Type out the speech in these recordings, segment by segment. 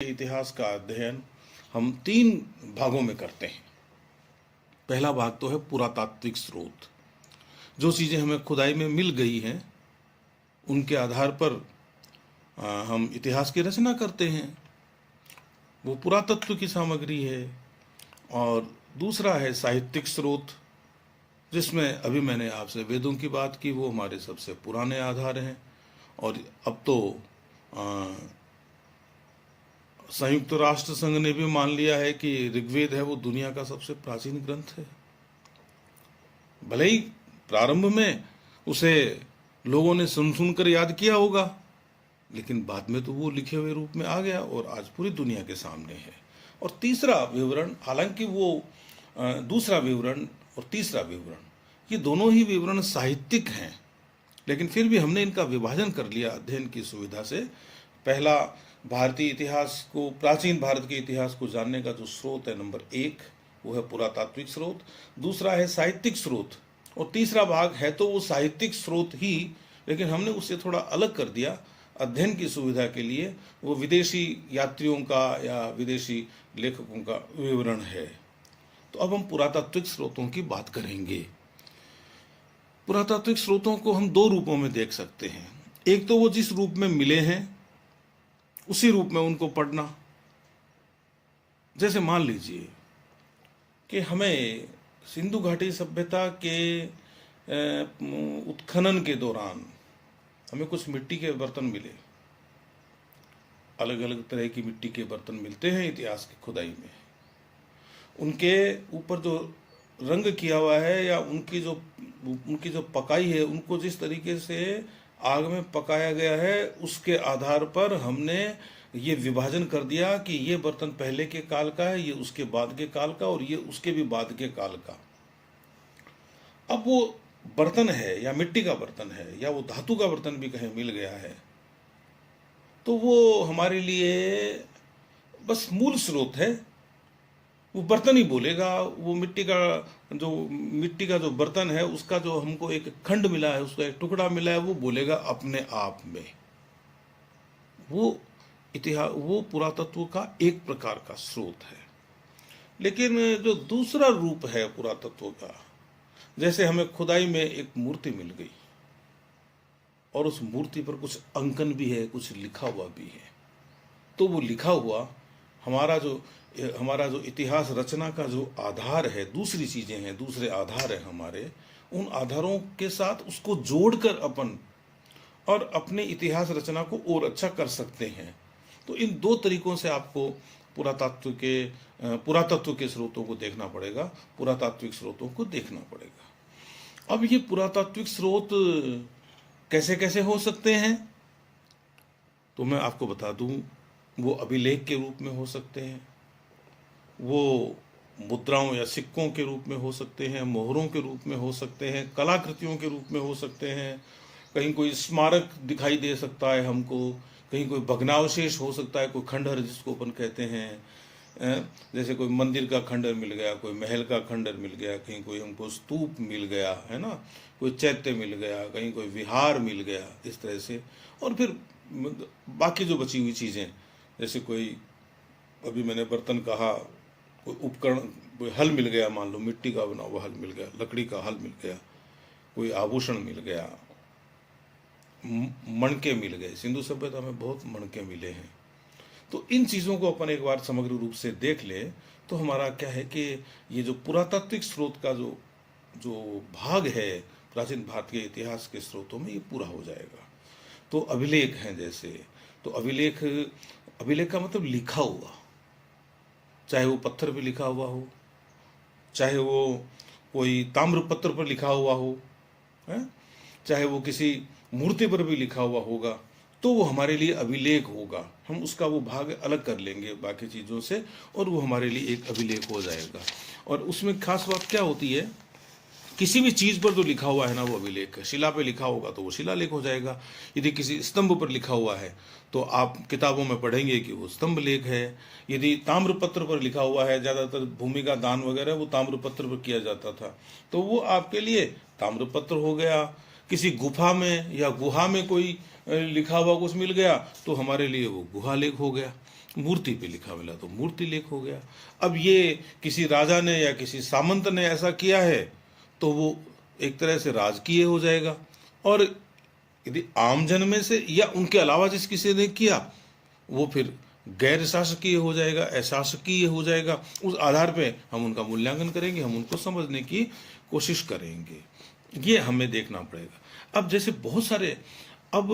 इतिहास का अध्ययन हम तीन भागों में करते हैं। पहला भाग तो है पुरातात्विक स्रोत। जो चीज़ें हमें खुदाई में मिल गई हैं उनके आधार पर हम इतिहास की रचना करते हैं, वो पुरातत्व की सामग्री है। और दूसरा है साहित्यिक स्रोत, जिसमें अभी मैंने आपसे वेदों की बात की, वो हमारे सबसे पुराने आधार हैं। और अब तो संयुक्त राष्ट्र संघ ने भी मान लिया है कि ऋग्वेद है वो दुनिया का सबसे प्राचीन ग्रंथ है। भले ही प्रारंभ में उसे लोगों ने सुन सुनकर याद किया होगा, लेकिन बाद में तो वो लिखे हुए रूप में आ गया और आज पूरी दुनिया के सामने है। और तीसरा विवरण, हालांकि वो दूसरा विवरण और तीसरा विवरण, ये दोनों ही विवरण साहित्यिक हैं, लेकिन फिर भी हमने इनका विभाजन कर लिया अध्ययन की सुविधा से। पहला, भारतीय इतिहास को, प्राचीन भारत के इतिहास को जानने का जो स्रोत है नंबर 1, वो है पुरातात्विक स्रोत। दूसरा है साहित्यिक स्रोत, और तीसरा भाग है तो वो साहित्यिक स्रोत ही, लेकिन हमने उससे थोड़ा अलग कर दिया अध्ययन की सुविधा के लिए। वो विदेशी यात्रियों का या विदेशी लेखकों का विवरण है। तो अब हम पुरातात्विक स्रोतों की बात करेंगे। पुरातात्विक स्रोतों को हम दो रूपों में देख सकते हैं। एक तो वो जिस रूप में मिले हैं उसी रूप में उनको पढ़ना। जैसे मान लीजिए कि हमें सिंधु घाटी सभ्यता के उत्खनन के दौरान हमें कुछ मिट्टी के बर्तन मिले। अलग अलग तरह की मिट्टी के बर्तन मिलते हैं इतिहास की खुदाई में। उनके ऊपर जो रंग किया हुआ है या उनकी जो पकाई है, उनको जिस तरीके से आग में पकाया गया है, उसके आधार पर हमने ये विभाजन कर दिया कि ये बर्तन पहले के काल का है, ये उसके बाद के काल का, और ये उसके भी बाद के काल का। अब वो बर्तन है या मिट्टी का बर्तन है या वो धातु का बर्तन भी कहीं मिल गया है, तो वो हमारे लिए बस मूल स्रोत है। वो बर्तन ही बोलेगा। वो मिट्टी का जो बर्तन है, उसका जो हमको एक खंड मिला है, उसका एक टुकड़ा मिला है, वो बोलेगा अपने आप में। वो पुरातत्व का एक प्रकार का स्रोत है। लेकिन जो दूसरा रूप है पुरातत्व का, जैसे हमें खुदाई में एक मूर्ति मिल गई और उस मूर्ति पर कुछ अंकन भी है, कुछ लिखा हुआ भी है, तो वो लिखा हुआ हमारा जो इतिहास रचना का जो आधार है, दूसरी चीजें हैं, दूसरे आधार है हमारे, उन आधारों के साथ उसको जोड़कर अपन और अपने इतिहास रचना को और अच्छा कर सकते हैं। तो इन दो तरीकों से आपको पुरातत्व के स्रोतों को देखना पड़ेगा, पुरातात्विक स्रोतों को देखना पड़ेगा। अब ये पुरातात्विक स्रोत कैसे कैसे हो सकते हैं, तो मैं आपको बता दूं, वो अभिलेख के रूप में हो सकते हैं, वो मुद्राओं या सिक्कों के रूप में हो सकते हैं, मोहरों के रूप में हो सकते हैं, कलाकृतियों के रूप में हो सकते हैं, कहीं कोई स्मारक दिखाई दे सकता है हमको, कहीं कोई भग्नावशेष हो सकता है, कोई खंडहर जिसको अपन कहते हैं, जैसे कोई मंदिर का खंडहर मिल गया, कोई महल का खंडहर मिल गया, कहीं कोई हमको स्तूप मिल गया, है ना, कोई चैत्य मिल गया, कहीं कोई विहार मिल गया, इस तरह से। और फिर बाकी जो बची हुई चीज़ें, जैसे कोई, अभी मैंने बर्तन कहा, कोई उपकरण, कोई हल मिल गया, मान लो मिट्टी का बना हुआ हल मिल गया, लकड़ी का हल मिल गया, कोई आभूषण मिल गया, मणके मिल गए। सिंधु सभ्यता में बहुत मणके मिले हैं। तो इन चीज़ों को अपन एक बार समग्र रूप से देख ले तो हमारा क्या है कि ये जो पुरातात्विक स्रोत का जो भाग है प्राचीन भारत के इतिहास के स्रोतों में, ये पूरा हो जाएगा। तो अभिलेख हैं जैसे, तो अभिलेख का मतलब लिखा हुआ, चाहे वो पत्थर पे लिखा हुआ हो, चाहे वो कोई ताम्र पत्र पर लिखा हुआ हो, है, चाहे वो किसी मूर्ति पर भी लिखा हुआ होगा, तो वो हमारे लिए अभिलेख होगा। हम उसका वो भाग अलग कर लेंगे बाकी चीज़ों से और वो हमारे लिए एक अभिलेख हो जाएगा। और उसमें खास बात क्या होती है, किसी भी चीज़ पर जो लिखा हुआ है ना, वो अभिलेख है। शिला पे लिखा होगा तो वो शिलालेख हो जाएगा। यदि किसी स्तंभ पर लिखा हुआ है तो आप किताबों में पढ़ेंगे कि वो स्तंभ लेख है। यदि ताम्रपत्र पर लिखा हुआ है, ज़्यादातर भूमि का दान वगैरह वो ताम्रपत्र पर किया जाता था, तो वो आपके लिए ताम्रपत्र हो गया। किसी गुफा में या गुहा में कोई लिखा हुआ कुछ मिल गया तो हमारे लिए वो गुहा लेख हो गया। मूर्ति पे लिखा मिला तो मूर्ति लेख हो गया। अब ये किसी राजा ने या किसी सामंत ने ऐसा किया है तो वो एक तरह से राजकीय हो जाएगा, और यदि आम जन में से या उनके अलावा जिस किसी ने किया वो फिर गैर शासकीय हो जाएगा, अशासकीय हो जाएगा। उस आधार पे हम उनका मूल्यांकन करेंगे, हम उनको समझने की कोशिश करेंगे, ये हमें देखना पड़ेगा। अब जैसे बहुत सारे, अब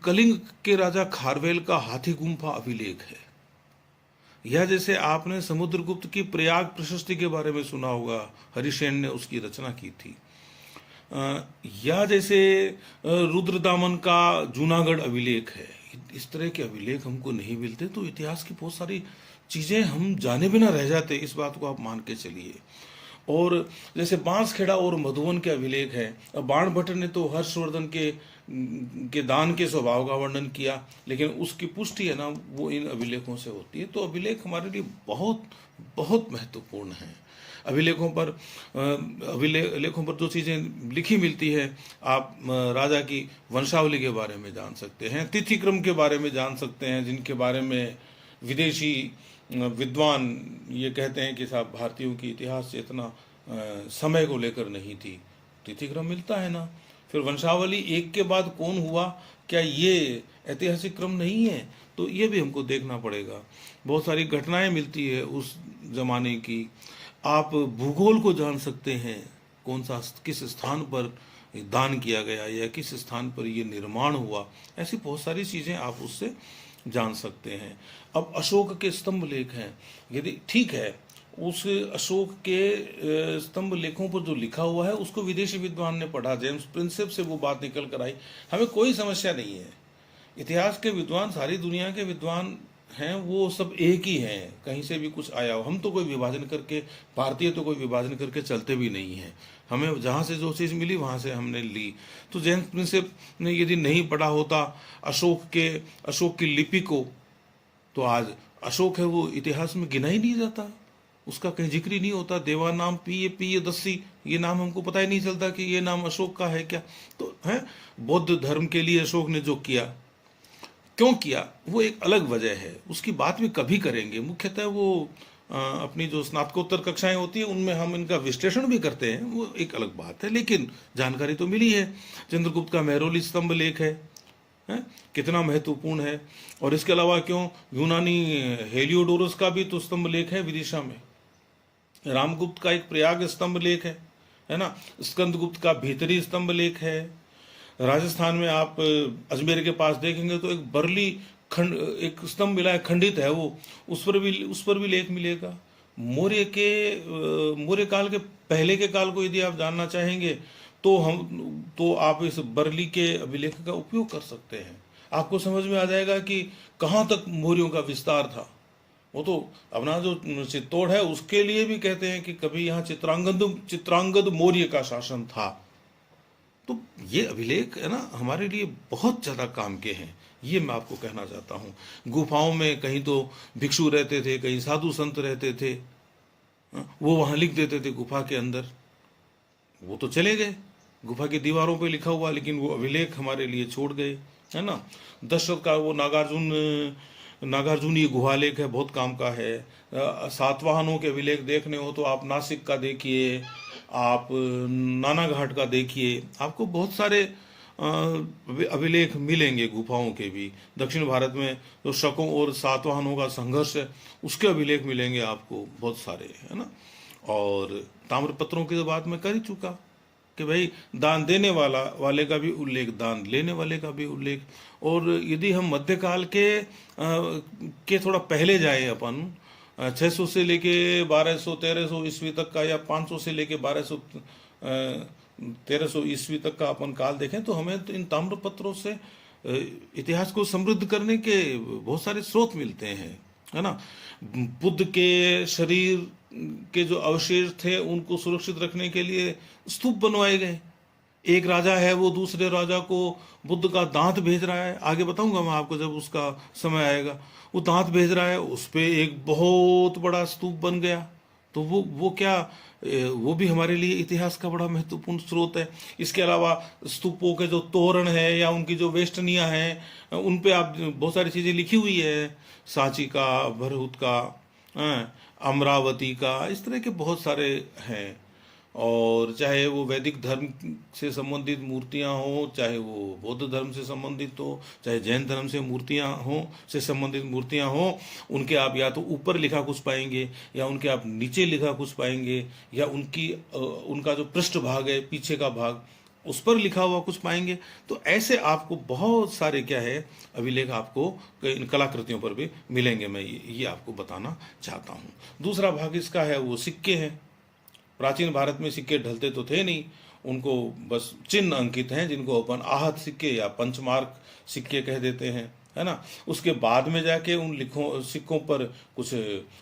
कलिंग के राजा खारवेल का हाथी गुम्फा अभिलेख है, या जैसे आपने समुद्रगुप्त की प्रयाग प्रशस्ति के बारे में सुना होगा, हरिसेन ने उसकी रचना की थी, या जैसे रुद्रदामन का जूनागढ़ अभिलेख है। इस तरह के अभिलेख हमको नहीं मिलते तो इतिहास की बहुत सारी चीजें हम जाने बिना रह जाते, इस बात को आप मान के चलिए। और जैसे बांसखेड़ा और मधुबन के अभिलेख हैं। अब बाणभट्ट ने तो हर्षवर्धन के दान के स्वभाव का वर्णन किया, लेकिन उसकी पुष्टि है ना वो इन अभिलेखों से होती है। तो अभिलेख हमारे लिए बहुत बहुत महत्वपूर्ण है। अभिलेखों पर जो चीज़ें लिखी मिलती है, आप राजा की वंशावली के बारे में जान सकते हैं, तिथिक्रम के बारे में जान सकते हैं, जिनके बारे में विदेशी विद्वान ये कहते हैं कि साहब भारतीयों की इतिहास चेतना समय को लेकर नहीं थी। तिथिक्रम मिलता है ना। फिर वंशावली एक के बाद कौन हुआ, क्या ये ऐतिहासिक क्रम नहीं है? तो ये भी हमको देखना पड़ेगा। बहुत सारी घटनाएं मिलती है उस जमाने की। आप भूगोल को जान सकते हैं, कौन सा किस स्थान पर दान किया गया या किस स्थान पर ये निर्माण हुआ, ऐसी बहुत सारी चीज़ें आप उससे जान सकते हैं। अब अशोक के स्तंभ लेख हैं, यदि ठीक है उस अशोक के स्तंभ लेखों पर जो लिखा हुआ है उसको विदेशी विद्वान ने पढ़ा, जेम्स प्रिंसेप से वो बात निकल कर आई, हमें कोई समस्या नहीं है। इतिहास के विद्वान सारी दुनिया के विद्वान हैं, वो सब एक ही हैं, कहीं से भी कुछ आया हो। हम तो कोई विभाजन करके, भारतीय तो कोई विभाजन करके चलते भी नहीं हैं। हमें जहाँ से जो चीज़ मिली वहाँ से हमने ली। तो जेम्स प्रिंसेप ने यदि नहीं पढ़ा होता अशोक की लिपि को, तो आज अशोक है वो इतिहास में गिना ही नहीं जाता, उसका कहीं जिक्र ही नहीं होता। देवा नाम पिए दस्सी, ये नाम हमको पता ही नहीं चलता कि ये नाम अशोक का है क्या। तो है बौद्ध धर्म के लिए अशोक ने जो किया, क्यों किया, वो एक अलग वजह है, उसकी बात भी कभी करेंगे। मुख्यतः वो अपनी जो स्नातकोत्तर कक्षाएं होती है उनमें हम इनका विश्लेषण भी करते हैं, वो एक अलग बात है, लेकिन जानकारी तो मिली है। चंद्रगुप्त का मेहरौली स्तंभ लेख है, कितना महत्वपूर्ण है। और इसके अलावा क्यों यूनानी हेलियोडोरस का भी तो स्तंभ लेख है विदिशा में। रामगुप्त का एक प्रयाग स्तंभ लेख है ना। स्कंदगुप्त का भीतरी स्तंभ लेख है। राजस्थान में आप अजमेर के पास देखेंगे तो एक बरली खंड एक स्तंभ मिला है, खंडित है वो, उस पर भी लेख मिलेगा। मौर्य काल के पहले के काल को यदि आप जानना चाहेंगे तो आप इस बरली के अभिलेख का उपयोग कर सकते हैं। आपको समझ में आ जाएगा कि कहाँ तक मौर्यों का विस्तार था। वो तो अपना जो चित्तौड़ है उसके लिए भी कहते हैं कि कभी यहाँ चित्रांगद मौर्य का शासन था। तो ये अभिलेख है ना हमारे लिए बहुत ज़्यादा काम के हैं, ये मैं आपको कहना चाहता हूँ। गुफाओं में कहीं तो भिक्षु रहते थे, कहीं साधु संत रहते थे, वो वहाँ लिख देते थे गुफा के अंदर, वो तो चले गए, गुफा की दीवारों पे लिखा हुआ, लेकिन वो अभिलेख हमारे लिए छोड़ गए, है ना। दशरथ का वो नागार्जुन ये गुहालेख है, बहुत काम का है। सातवाहनों के अभिलेख देखने हो तो आप नासिक का देखिए, आप नाना घाट का देखिए, आपको बहुत सारे अभिलेख मिलेंगे गुफाओं के भी। दक्षिण भारत में जो शकों और सातवाहनों का संघर्ष है उसके अभिलेख मिलेंगे आपको बहुत सारे, है ना। और ताम्रपत्रों की तो बात मैं कर ही चुका कि भाई दान देने वाले का भी उल्लेख, दान लेने वाले का भी उल्लेख। और यदि हम मध्यकाल के थोड़ा पहले जाए अपन 600 से लेके 1200-1300 ईस्वी तक का, या 500 से लेके 1300 ईस्वी तक का अपन काल देखें तो हमें तो इन ताम्रपत्रों से इतिहास को समृद्ध करने के बहुत सारे स्रोत मिलते हैं, है ना। बुद्ध के शरीर के जो अवशेष थे उनको सुरक्षित रखने के लिए स्तूप बनवाए गए। एक राजा है वो दूसरे राजा को बुद्ध का दांत भेज रहा है, आगे बताऊंगा मैं आपको जब उसका समय आएगा। वो दांत भेज रहा है, उस पर एक बहुत बड़ा स्तूप बन गया। तो वो क्या वो भी हमारे लिए इतिहास का बड़ा महत्वपूर्ण स्रोत है। इसके अलावा स्तूपों के जो तोरण है या उनकी जो वेष्टनियाँ हैं उन पे आप बहुत सारी चीज़ें लिखी हुई है, सांची का, भरहुत का, अमरावती का, इस तरह के बहुत सारे हैं। और चाहे वो वैदिक धर्म से संबंधित मूर्तियां हो, चाहे वो बौद्ध धर्म से संबंधित हो, चाहे जैन धर्म से मूर्तियां हो, से संबंधित मूर्तियां हो, उनके आप या तो ऊपर लिखा कुछ पाएंगे या उनके आप नीचे लिखा कुछ पाएंगे, या उनका जो पृष्ठ भाग है, पीछे का भाग, उस पर लिखा हुआ कुछ पाएंगे। तो ऐसे आपको बहुत सारे क्या है अभिलेख आपको इन कलाकृतियों पर भी मिलेंगे। मैं ये आपको बताना चाहता हूँ। दूसरा भाग इसका है वो सिक्के हैं। प्राचीन भारत में सिक्के ढलते तो थे नहीं, उनको बस चिन्ह अंकित हैं, जिनको अपन आहत सिक्के या पंचमार्क सिक्के कह देते हैं, है ना। उसके बाद में जाके उन सिक्कों पर कुछ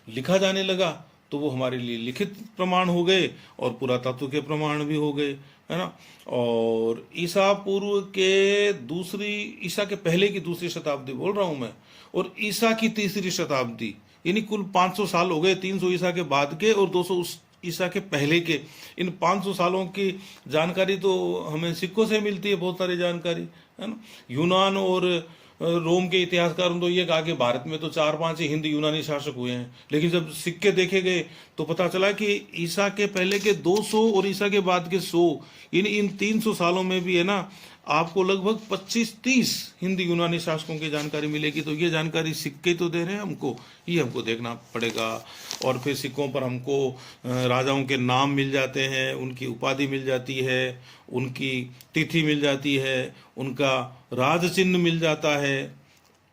लिखा जाने लगा, तो वो हमारे लिए लिखित प्रमाण हो गए और पुरातत्व के प्रमाण भी हो गए, है ना। और ईसा पूर्व के ईसा के पहले की दूसरी शताब्दी बोल रहा हूं मैं, और ईसा की तीसरी शताब्दी, यानी कुल 500 साल हो गए, 300 ईसा के बाद के और 200 उस ईसा के पहले के। इन 500 सालों की जानकारी तो हमें सिक्कों से मिलती है, बहुत सारी जानकारी, है ना। यूनान और रोम के इतिहासकारों तो ये कहा कि भारत में तो 4-5 ही हिंद यूनानी शासक हुए हैं, लेकिन जब सिक्के देखे गए तो पता चला कि ईसा के पहले के 200 और ईसा के बाद के 100, इन 300 सालों में भी, है ना, आपको लगभग 25-30 हिंदी यूनानी शासकों की जानकारी मिलेगी। तो ये जानकारी सिक्के तो दे रहे हैं हमको, ये हमको देखना पड़ेगा। और फिर सिक्कों पर हमको राजाओं के नाम मिल जाते हैं, उनकी उपाधि मिल जाती है, उनकी तिथि मिल जाती है, उनका राज चिन्ह मिल जाता है,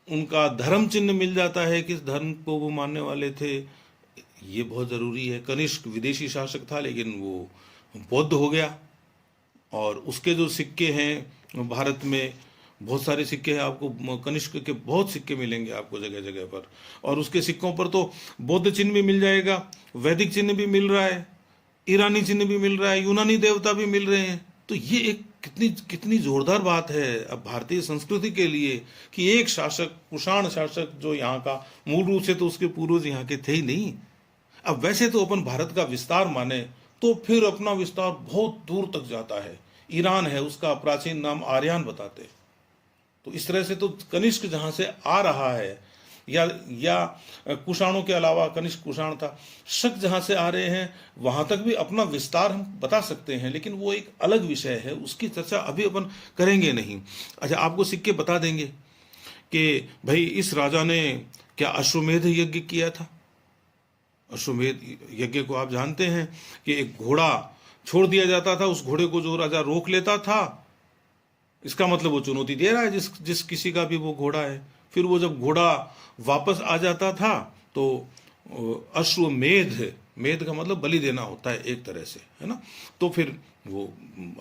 उनका धर्म चिन्ह मिल जाता है, किस धर्म को वो मानने वाले थे, ये बहुत ज़रूरी है। कनिष्क विदेशी शासक था, लेकिन वो बौद्ध हो गया। और उसके जो सिक्के हैं भारत में, बहुत सारे सिक्के हैं, आपको कनिष्क के बहुत सिक्के मिलेंगे आपको जगह जगह पर। और उसके सिक्कों पर तो बौद्ध चिन्ह भी मिल जाएगा, वैदिक चिन्ह भी मिल रहा है, ईरानी चिन्ह भी मिल रहा है, यूनानी देवता भी मिल रहे हैं। तो ये एक कितनी जोरदार बात है अब भारतीय संस्कृति के लिए कि एक शासक, कुषाण शासक, जो यहाँ का मूल रूप से तो उसके पूर्वज यहाँ के थे ही नहीं। अब वैसे तो अपन भारत का विस्तार माने तो फिर अपना विस्तार बहुत दूर तक जाता है। ईरान है, उसका प्राचीन नाम आर्यान बताते। तो इस तरह से तो कनिष्क जहां से आ रहा है, या कुषाणों के अलावा कनिष्क कुषाण था, शक जहां से आ रहे हैं वहां तक भी अपना विस्तार हम बता सकते हैं, लेकिन वो एक अलग विषय है, उसकी चर्चा अभी अपन करेंगे नहीं। अच्छा, आपको सिक्के बता देंगे कि भाई इस राजा ने क्या अश्वमेध यज्ञ किया था। अश्वमेध यज्ञ को आप जानते हैं कि एक घोड़ा छोड़ दिया जाता था, उस घोड़े को जो राजा रोक लेता था, इसका मतलब वो चुनौती दे रहा है जिस किसी का भी वो घोड़ा है। फिर वो जब घोड़ा वापस आ जाता था तो अश्वमेध, मेध का मतलब बलि देना होता है एक तरह से, है ना। तो फिर वो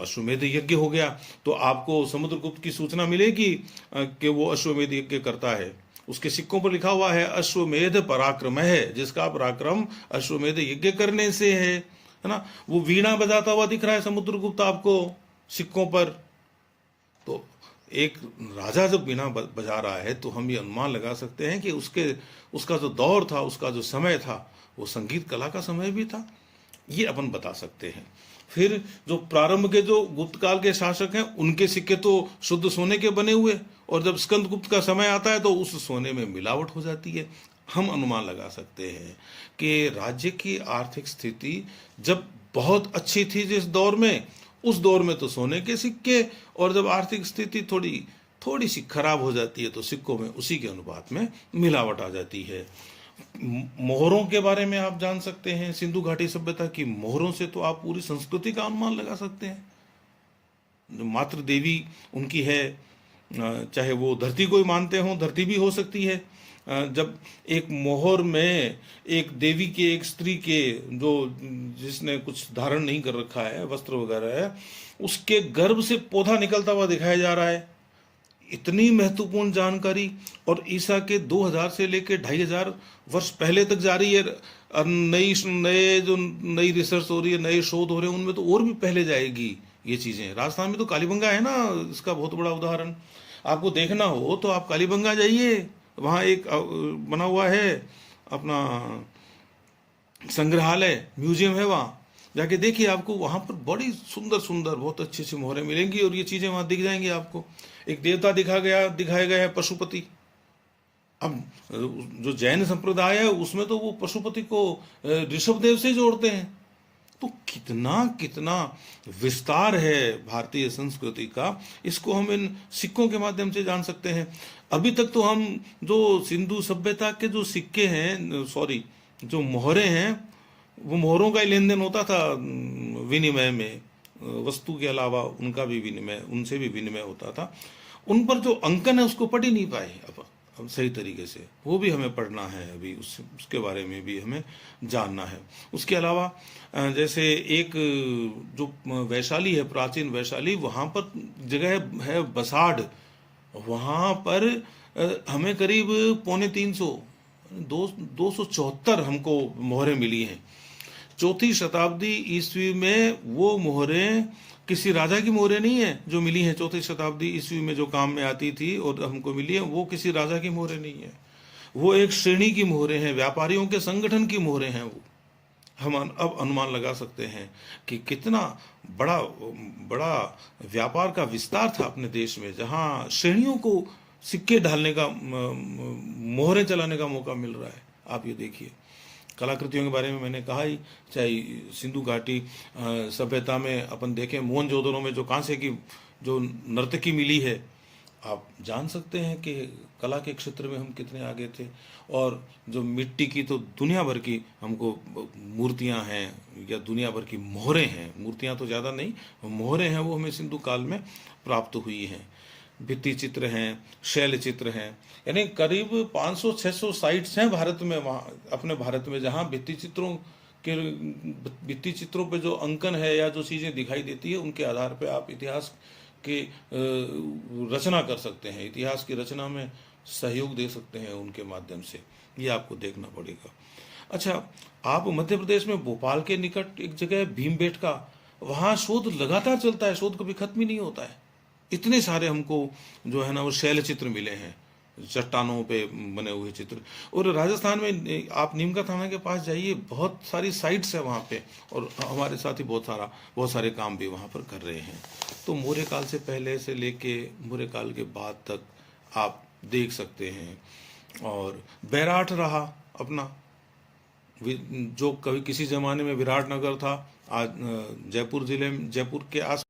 अश्वमेध यज्ञ हो गया। तो आपको समुद्रगुप्त की सूचना मिलेगी कि वो अश्वमेध यज्ञ करता है। उसके सिक्कों पर लिखा हुआ है अश्वमेध पराक्रम है, जिसका पराक्रम अश्वमेध यज्ञ करने से है ना। वो वीणा बजाता हुआ दिख रहा है समुद्रगुप्त आपको सिक्कों पर। तो एक राजा जब वीणा बजा रहा है तो हम ये अनुमान लगा सकते हैं कि उसका जो दौर था, उसका जो समय था, वो संगीत कला का समय भी था, ये अपन बता सकते हैं। फिर जो प्रारंभ के जो गुप्त काल के शासक हैं, उनके सिक्के तो शुद्ध सोने के बने हुए, और जब स्कंदगुप्त का समय आता है तो उस सोने में मिलावट हो जाती है। हम अनुमान लगा सकते हैं कि राज्य की आर्थिक स्थिति जब बहुत अच्छी थी जिस दौर में, उस दौर में तो सोने के सिक्के, और जब आर्थिक स्थिति थोड़ी सी खराब हो जाती है तो सिक्कों में उसी के अनुपात में मिलावट आ जाती है। मोहरों के बारे में आप जान सकते हैं, सिंधु घाटी सभ्यता की मोहरों से तो आप पूरी संस्कृति का अनुमान लगा सकते हैं। मातृ देवी उनकी है, चाहे वो धरती को ही मानते हो, धरती भी हो सकती है। जब एक मोहर में एक देवी के, एक स्त्री के, जो जिसने कुछ धारण नहीं कर रखा है, वस्त्र वगैरह है, उसके गर्भ से पौधा निकलता हुआ दिखाया जा रहा है। इतनी महत्वपूर्ण जानकारी, और ईसा के 2000 से लेकर 2500 वर्ष पहले तक जारी है। नई रिसर्च हो रही है, नए शोध हो रहे हैं, उनमें तो और भी पहले जाएगी ये चीजें। राजस्थान में तो कालीबंगा है ना, इसका बहुत बड़ा उदाहरण। आपको देखना हो तो आप कालीबंगा जाइए, वहाँ एक बना हुआ है अपना संग्रहालय म्यूजियम है वहाँ, जाके देखिए, आपको वहाँ पर बड़ी सुंदर सुंदर बहुत अच्छी अच्छी मोहरें मिलेंगी और ये चीज़ें वहाँ दिख जाएंगी आपको। एक देवता दिखाया गया है पशुपति। अब जो जैन संप्रदाय है उसमें तो वो पशुपति को ऋषभदेव से जोड़ते हैं। तो कितना कितना विस्तार है भारतीय संस्कृति का, इसको हम इन सिक्कों के माध्यम से जान सकते हैं। अभी तक तो हम जो सिंधु सभ्यता के जो सिक्के हैं, सॉरी, जो मोहरे हैं, वो मोहरों का ही लेन देन होता था विनिमय में, वस्तु के अलावा उनका भी विनिमय, उनसे भी विनिमय होता था। उन पर जो अंकन है उसको पढ़ ही नहीं पाए अब सही तरीके से, वो भी हमें पढ़ना है अभी, उसके बारे में भी हमें जानना है। उसके अलावा जैसे एक जो वैशाली है, प्राचीन वैशाली, वहाँ पर जगह है बसाड़, वहाँ पर हमें करीब 350 274 हमको मोहरें मिली हैं। 4वीं शताब्दी ईस्वी में वो मोहरें किसी राजा की मोहरें नहीं है जो मिली हैं। 4वीं शताब्दी ईस्वी में जो काम में आती थी और हमको मिली है, वो किसी राजा की मोहरें नहीं है, वो एक श्रेणी की मोहरें हैं, व्यापारियों के संगठन की मोहरें हैं। वो हम अब अनुमान लगा सकते हैं कि कितना बड़ा बड़ा व्यापार का विस्तार था अपने देश में, जहां श्रेणियों को सिक्के ढालने का, मोहरें चलाने का मौका मिल रहा है। आप ये देखिए, कलाकृतियों के बारे में मैंने कहा ही, चाहे सिंधु घाटी सभ्यता में अपन देखें, मोहनजोदड़ो में जो कांसे की जो नर्तकी मिली है, आप जान सकते हैं कि कला के क्षेत्र में हम कितने आगे थे। और जो मिट्टी की तो दुनिया भर की हमको मूर्तियां हैं, या दुनिया भर की मोहरें हैं, मूर्तियां तो ज़्यादा नहीं, मोहरें हैं, वो हमें सिंधु काल में प्राप्त हुई हैं। भित्ति चित्र हैं, शैल चित्र हैं, यानी करीब 500-600 साइट्स हैं भारत में, वहाँ अपने भारत में, जहाँ भित्ति चित्रों पे जो अंकन है या जो चीज़ें दिखाई देती है, उनके आधार पे आप इतिहास की रचना कर सकते हैं, इतिहास की रचना में सहयोग दे सकते हैं उनके माध्यम से। ये आपको देखना पड़ेगा। अच्छा, आप मध्य प्रदेश में भोपाल के निकट एक जगह है भीमबेटका, वहाँ शोध लगातार चलता है, शोध कभी खत्म ही नहीं होता है। इतने सारे हमको जो है ना वो शैल चित्र मिले हैं, चट्टानों पे बने हुए चित्र। और राजस्थान में आप नीमका थाना के पास जाइए, बहुत सारी साइट्स है वहाँ पे, और हमारे साथी बहुत सारे काम भी वहाँ पर कर रहे हैं। तो मौर्य काल से पहले से लेके मौर्य काल के बाद तक आप देख सकते हैं। और बैराठ रहा अपना, जो कभी किसी जमाने में विराटनगर था, आज जयपुर जिले में, जयपुर के आस